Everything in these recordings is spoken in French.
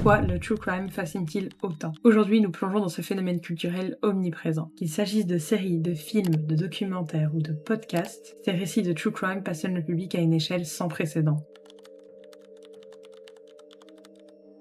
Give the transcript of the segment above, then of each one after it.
Pourquoi le true crime fascine-t-il autant? Aujourd'hui, nous plongeons dans ce phénomène culturel omniprésent. Qu'il s'agisse de séries, de films, de documentaires ou de podcasts, ces récits de true crime passionnent le public à une échelle sans précédent.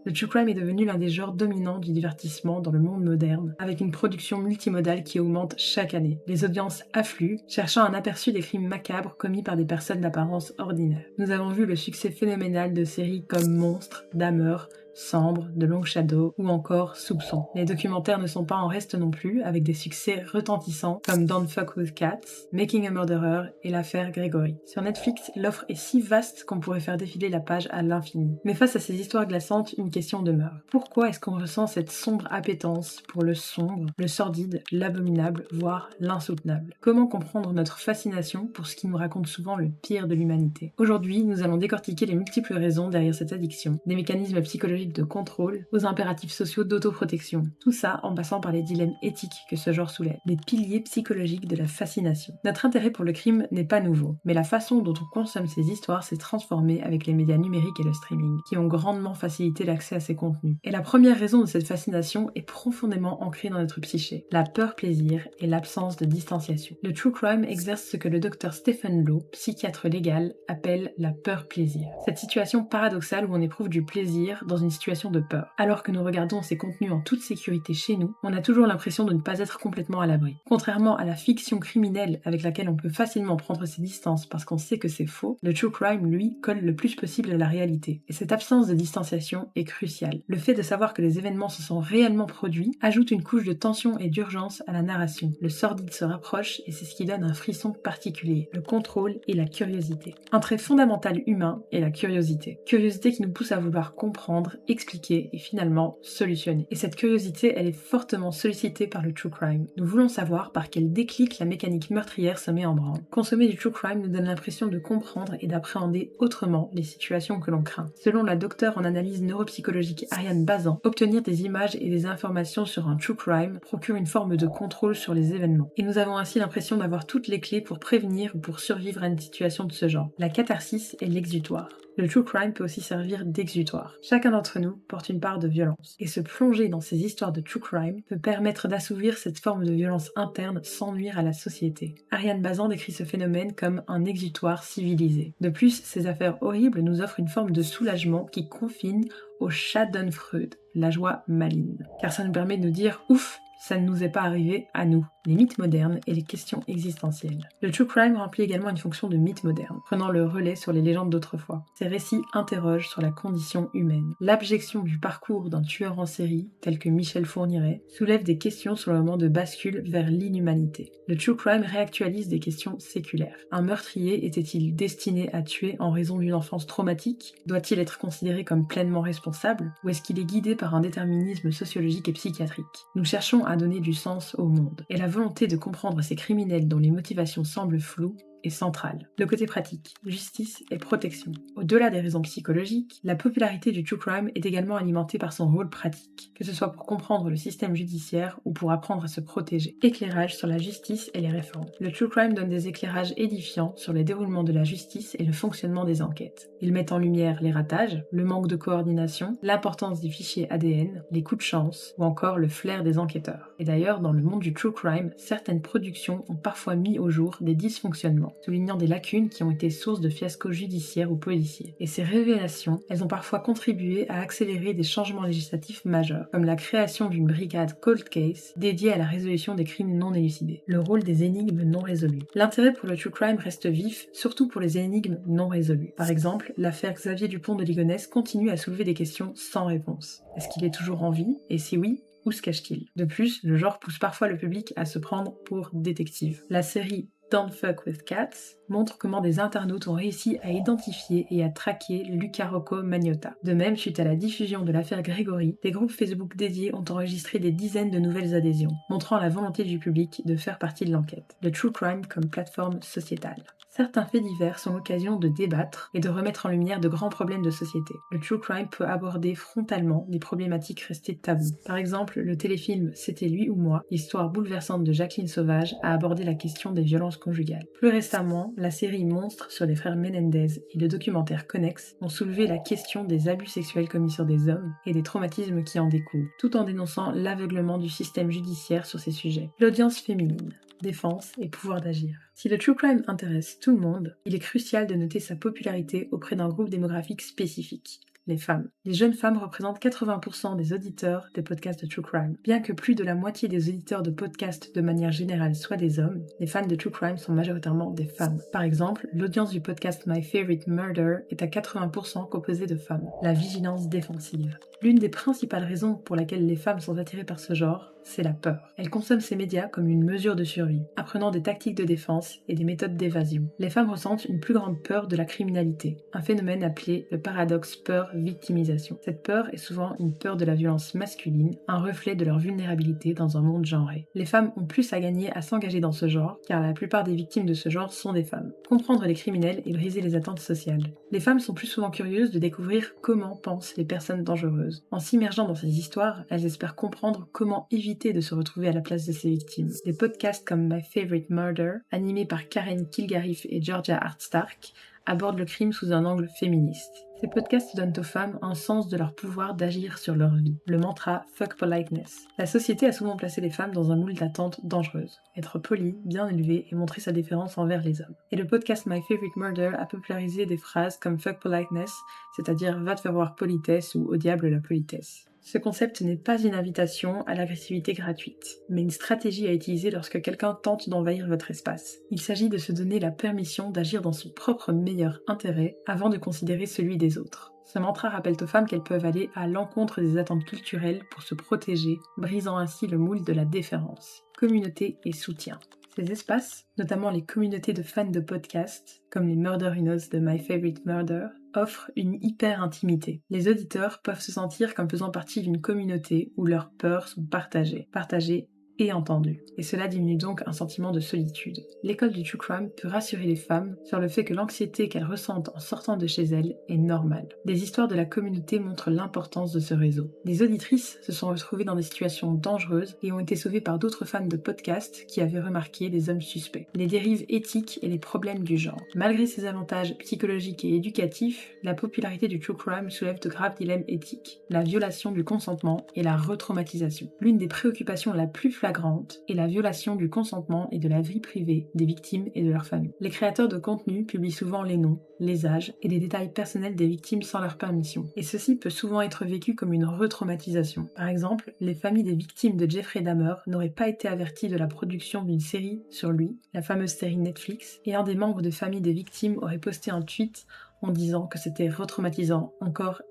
Le true crime est devenu l'un des genres dominants du divertissement dans le monde moderne, avec une production multimodale qui augmente chaque année. Les audiences affluent, cherchant un aperçu des crimes macabres commis par des personnes d'apparence ordinaire. Nous avons vu le succès phénoménal de séries comme Monstres, Dahmer, Sambre, The Long Shadow ou encore Soupçon. Les documentaires ne sont pas en reste non plus, avec des succès retentissants comme Don't Fuck with Cats, Making a Murderer et l'affaire Gregory. Sur Netflix, l'offre est si vaste qu'on pourrait faire défiler la page à l'infini. Mais face à ces histoires glaçantes, une question demeure. Pourquoi est-ce qu'on ressent cette sombre appétence pour le sombre, le sordide, l'abominable, voire l'insoutenable? Comment comprendre notre fascination pour ce qui nous raconte souvent le pire de l'humanité? Aujourd'hui, nous allons décortiquer les multiples raisons derrière cette addiction, des mécanismes psychologiques de contrôle aux impératifs sociaux d'autoprotection. Tout ça en passant par les dilemmes éthiques que ce genre soulève, les piliers psychologiques de la fascination. Notre intérêt pour le crime n'est pas nouveau, mais la façon dont on consomme ces histoires s'est transformée avec les médias numériques et le streaming, qui ont grandement facilité l'accès à ces contenus. Et la première raison de cette fascination est profondément ancrée dans notre psyché, la peur-plaisir et l'absence de distanciation. Le true crime exerce ce que le docteur Stephen Lowe, psychiatre légal, appelle la peur-plaisir. Cette situation paradoxale où on éprouve du plaisir dans une situation de peur. Alors que nous regardons ces contenus en toute sécurité chez nous, on a toujours l'impression de ne pas être complètement à l'abri. Contrairement à la fiction criminelle avec laquelle on peut facilement prendre ses distances parce qu'on sait que c'est faux, le true crime, lui, colle le plus possible à la réalité. Et cette absence de distanciation est cruciale. Le fait de savoir que les événements se sont réellement produits ajoute une couche de tension et d'urgence à la narration. Le sordide se rapproche et c'est ce qui donne un frisson particulier, le contrôle et la curiosité. Un trait fondamental humain est la curiosité. Curiosité qui nous pousse à vouloir comprendre, expliquer et finalement solutionner. Et cette curiosité, elle est fortement sollicitée par le true crime. Nous voulons savoir par quel déclic la mécanique meurtrière se met en branle. Consommer du true crime nous donne l'impression de comprendre et d'appréhender autrement les situations que l'on craint. Selon la docteure en analyse neuropsychologique Ariane Bazan, obtenir des images et des informations sur un true crime procure une forme de contrôle sur les événements. Et nous avons ainsi l'impression d'avoir toutes les clés pour prévenir ou pour survivre à une situation de ce genre. La catharsis est l'exutoire. Le true crime peut aussi servir d'exutoire. Chacun d'entre nous porte une part de violence. Et se plonger dans ces histoires de true crime peut permettre d'assouvir cette forme de violence interne sans nuire à la société. Ariane Bazan décrit ce phénomène comme un exutoire civilisé. De plus, ces affaires horribles nous offrent une forme de soulagement qui confine au Schadenfreude, la joie maligne. Car ça nous permet de nous dire « ouf !» ça ne nous est pas arrivé à nous, les mythes modernes et les questions existentielles. Le true crime remplit également une fonction de mythe moderne, prenant le relais sur les légendes d'autrefois. Ces récits interrogent sur la condition humaine. L'abjection du parcours d'un tueur en série, tel que Michel Fourniret, soulève des questions sur le moment de bascule vers l'inhumanité. Le true crime réactualise des questions séculaires. Un meurtrier était-il destiné à tuer en raison d'une enfance traumatique? Doit-il être considéré comme pleinement responsable? Ou est-ce qu'il est guidé par un déterminisme sociologique et psychiatrique? Nous cherchons à donner du sens au monde. Et la volonté de comprendre ces criminels dont les motivations semblent floues est centrale. Le côté pratique, justice et protection. Au-delà des raisons psychologiques, la popularité du true crime est également alimentée par son rôle pratique, que ce soit pour comprendre le système judiciaire ou pour apprendre à se protéger. Éclairage sur la justice et les réformes. Le true crime donne des éclairages édifiants sur le déroulement de la justice et le fonctionnement des enquêtes. Il met en lumière les ratages, le manque de coordination, l'importance des fichiers ADN, les coups de chance ou encore le flair des enquêteurs. Et d'ailleurs, dans le monde du true crime, certaines productions ont parfois mis au jour des dysfonctionnements, soulignant des lacunes qui ont été source de fiascos judiciaires ou policiers. Et ces révélations, elles ont parfois contribué à accélérer des changements législatifs majeurs, comme la création d'une brigade Cold Case dédiée à la résolution des crimes non élucidés, le rôle des énigmes non résolues. L'intérêt pour le true crime reste vif, surtout pour les énigmes non résolues. Par exemple, l'affaire Xavier Dupont de Ligonnès continue à soulever des questions sans réponse. Est-ce qu'il est toujours en vie? Et si oui, où se cache-t-il? De plus, le genre pousse parfois le public à se prendre pour détective. La série Don't Fuck with Cats montre comment des internautes ont réussi à identifier et à traquer Luca Rocco Magnotta. De même, suite à la diffusion de l'affaire Gregory, des groupes Facebook dédiés ont enregistré des dizaines de nouvelles adhésions, montrant la volonté du public de faire partie de l'enquête. Le true crime comme plateforme sociétale. Certains faits divers sont l'occasion de débattre et de remettre en lumière de grands problèmes de société. Le true crime peut aborder frontalement des problématiques restées taboues. Par exemple, le téléfilm C'était lui ou moi, l'histoire bouleversante de Jacqueline Sauvage, a abordé la question des violences conjugales. Plus récemment, la série Monstres sur les frères Menendez et le documentaire Connex ont soulevé la question des abus sexuels commis sur des hommes et des traumatismes qui en découlent, tout en dénonçant l'aveuglement du système judiciaire sur ces sujets. L'audience féminine, défense et pouvoir d'agir. Si le true crime intéresse tout le monde, il est crucial de noter sa popularité auprès d'un groupe démographique spécifique. Les femmes. Les jeunes femmes représentent 80% des auditeurs des podcasts de True Crime. Bien que plus de la moitié des auditeurs de podcasts de manière générale soient des hommes, les fans de True Crime sont majoritairement des femmes. Par exemple, l'audience du podcast My Favorite Murder est à 80% composée de femmes. La vigilance défensive. L'une des principales raisons pour laquelle les femmes sont attirées par ce genre, c'est la peur. Elles consomment ces médias comme une mesure de survie, apprenant des tactiques de défense et des méthodes d'évasion. Les femmes ressentent une plus grande peur de la criminalité, un phénomène appelé le paradoxe peur-victimisation. Cette peur est souvent une peur de la violence masculine, un reflet de leur vulnérabilité dans un monde genré. Les femmes ont plus à gagner à s'engager dans ce genre, car la plupart des victimes de ce genre sont des femmes. Comprendre les criminels et briser les attentes sociales. Les femmes sont plus souvent curieuses de découvrir comment pensent les personnes dangereuses. En s'immergeant dans ces histoires, elles espèrent comprendre comment éviter de se retrouver à la place de ces victimes. Des podcasts comme My Favorite Murder, animés par Karen Kilgariff et Georgia Hardstark, abordent le crime sous un angle féministe. Ces podcasts donnent aux femmes un sens de leur pouvoir d'agir sur leur vie. Le mantra « Fuck politeness ». La société a souvent placé les femmes dans un moule d'attente dangereuse. Être polie, bien élevée et montrer sa différence envers les hommes. Et le podcast My Favorite Murder a popularisé des phrases comme « Fuck politeness », c'est-à-dire « va te faire voir politesse » ou « au diable la politesse ». Ce concept n'est pas une invitation à l'agressivité gratuite, mais une stratégie à utiliser lorsque quelqu'un tente d'envahir votre espace. Il s'agit de se donner la permission d'agir dans son propre meilleur intérêt avant de considérer celui des autres. Ce mantra rappelle aux femmes qu'elles peuvent aller à l'encontre des attentes culturelles pour se protéger, brisant ainsi le moule de la déférence. Communauté et soutien. Ces espaces, notamment les communautés de fans de podcasts, comme les Murderinos de My Favorite Murder, offrent une hyper-intimité. Les auditeurs peuvent se sentir comme faisant partie d'une communauté où leurs peurs sont partagées et entendues. Et cela diminue donc un sentiment de solitude. L'école du True Crime peut rassurer les femmes sur le fait que l'anxiété qu'elles ressentent en sortant de chez elles est normale. Des histoires de la communauté montrent l'importance de ce réseau. Les auditrices se sont retrouvées dans des situations dangereuses et ont été sauvées par d'autres fans de podcasts qui avaient remarqué des hommes suspects. Les dérives éthiques et les problèmes du genre. Malgré ses avantages psychologiques et éducatifs, la popularité du True Crime soulève de graves dilemmes éthiques. La violation du consentement et la retraumatisation. L'une des préoccupations la plus flagrante est la violation du consentement et de la vie privée des victimes et de leurs familles. Les créateurs de contenu publient souvent les noms, les âges et des détails personnels des victimes sans leur permission. Et ceci peut souvent être vécu comme une retraumatisation. Par exemple, les familles des victimes de Jeffrey Dahmer n'auraient pas été averties de la production d'une série sur lui, la fameuse série Netflix, et un des membres de famille des victimes aurait posté un tweet en disant que c'était retraumatisant encore,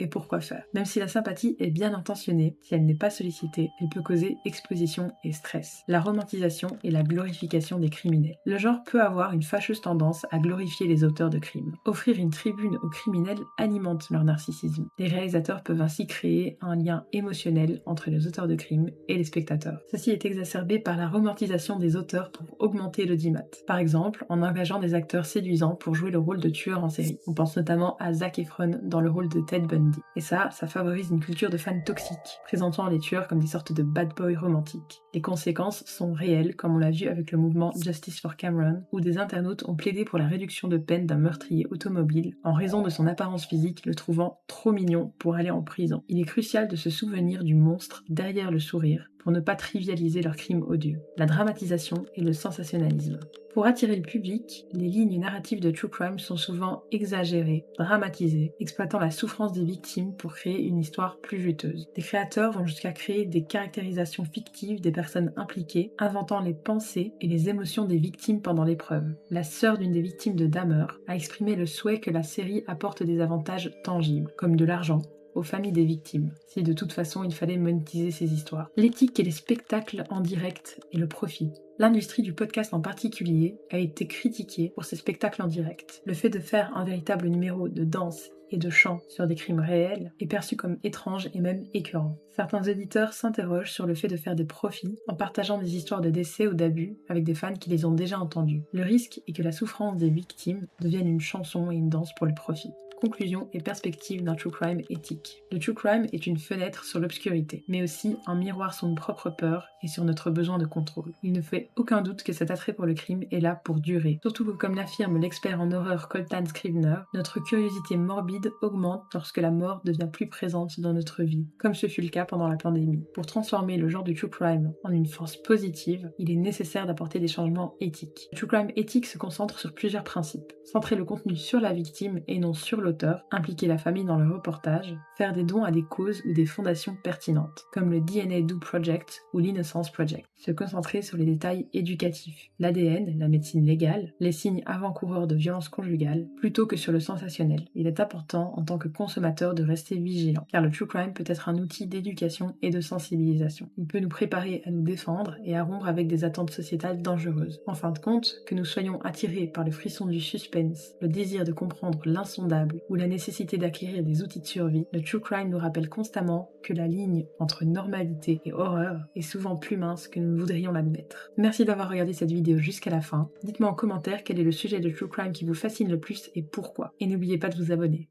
et pourquoi faire. Même si la sympathie est bien intentionnée, si elle n'est pas sollicitée, elle peut causer exposition et stress. La romantisation et la glorification des criminels. Le genre peut avoir une fâcheuse tendance à glorifier les auteurs de crimes. Offrir une tribune aux criminels alimente leur narcissisme. Les réalisateurs peuvent ainsi créer un lien émotionnel entre les auteurs de crimes et les spectateurs. Ceci est exacerbé par la romantisation des auteurs pour augmenter l'audimat. Par exemple, en engageant des acteurs séduisants pour jouer le rôle de tueurs en série. On pense notamment à Zac Efron dans le rôle de Ted Bundy. Et ça favorise une culture de fans toxiques, présentant les tueurs comme des sortes de bad boys romantiques. Les conséquences sont réelles, comme on l'a vu avec le mouvement Justice for Cameron, où des internautes ont plaidé pour la réduction de peine d'un meurtrier automobile en raison de son apparence physique, le trouvant trop mignon pour aller en prison. Il est crucial de se souvenir du monstre derrière le sourire pour ne pas trivialiser leurs crimes odieux. La dramatisation et le sensationnalisme. Pour attirer le public, les lignes narratives de True Crime sont souvent exagérées, dramatisées, exploitant la souffrance des victimes pour créer une histoire plus juteuse. Des créateurs vont jusqu'à créer des caractérisations fictives des personnes impliquées, inventant les pensées et les émotions des victimes pendant l'épreuve. La sœur d'une des victimes de Dahmer a exprimé le souhait que la série apporte des avantages tangibles, comme de l'argent, aux familles des victimes, si de toute façon il fallait monétiser ces histoires. L'éthique et les spectacles en direct et le profit. L'industrie du podcast en particulier a été critiquée pour ses spectacles en direct. Le fait de faire un véritable numéro de danse et de chant sur des crimes réels est perçu comme étrange et même écœurant. Certains éditeurs s'interrogent sur le fait de faire des profits en partageant des histoires de décès ou d'abus avec des fans qui les ont déjà entendus. Le risque est que la souffrance des victimes devienne une chanson et une danse pour le profit. Conclusion et perspective d'un true crime éthique. Le true crime est une fenêtre sur l'obscurité, mais aussi un miroir sur nos propres peurs et sur notre besoin de contrôle. Il ne fait aucun doute que cet attrait pour le crime est là pour durer. Surtout que, comme l'affirme l'expert en horreur Coltan Scrivener, notre curiosité morbide augmente lorsque la mort devient plus présente dans notre vie, comme ce fut le cas pendant la pandémie. Pour transformer le genre du true crime en une force positive, il est nécessaire d'apporter des changements éthiques. Le true crime éthique se concentre sur plusieurs principes. Centrer le contenu sur la victime et non sur l'auteur, impliquer la famille dans le reportage, faire des dons à des causes ou des fondations pertinentes, comme le DNA Do Project ou l'Innocence Project. Se concentrer sur les détails éducatifs, l'ADN, la médecine légale, les signes avant-coureurs de violence conjugale, plutôt que sur le sensationnel. Il est important en tant que consommateur de rester vigilant, car le true crime peut être un outil d'éducation et de sensibilisation. Il peut nous préparer à nous défendre et à rompre avec des attentes sociétales dangereuses. En fin de compte, que nous soyons attirés par le frisson du suspense, le désir de comprendre l'insondable ou la nécessité d'acquérir des outils de survie, le true crime nous rappelle constamment que la ligne entre normalité et horreur est souvent plus mince que nous ne voudrions l'admettre. Merci d'avoir regardé cette vidéo jusqu'à la fin. Dites-moi en commentaire quel est le sujet de true crime qui vous fascine le plus et pourquoi. Et n'oubliez pas de vous abonner.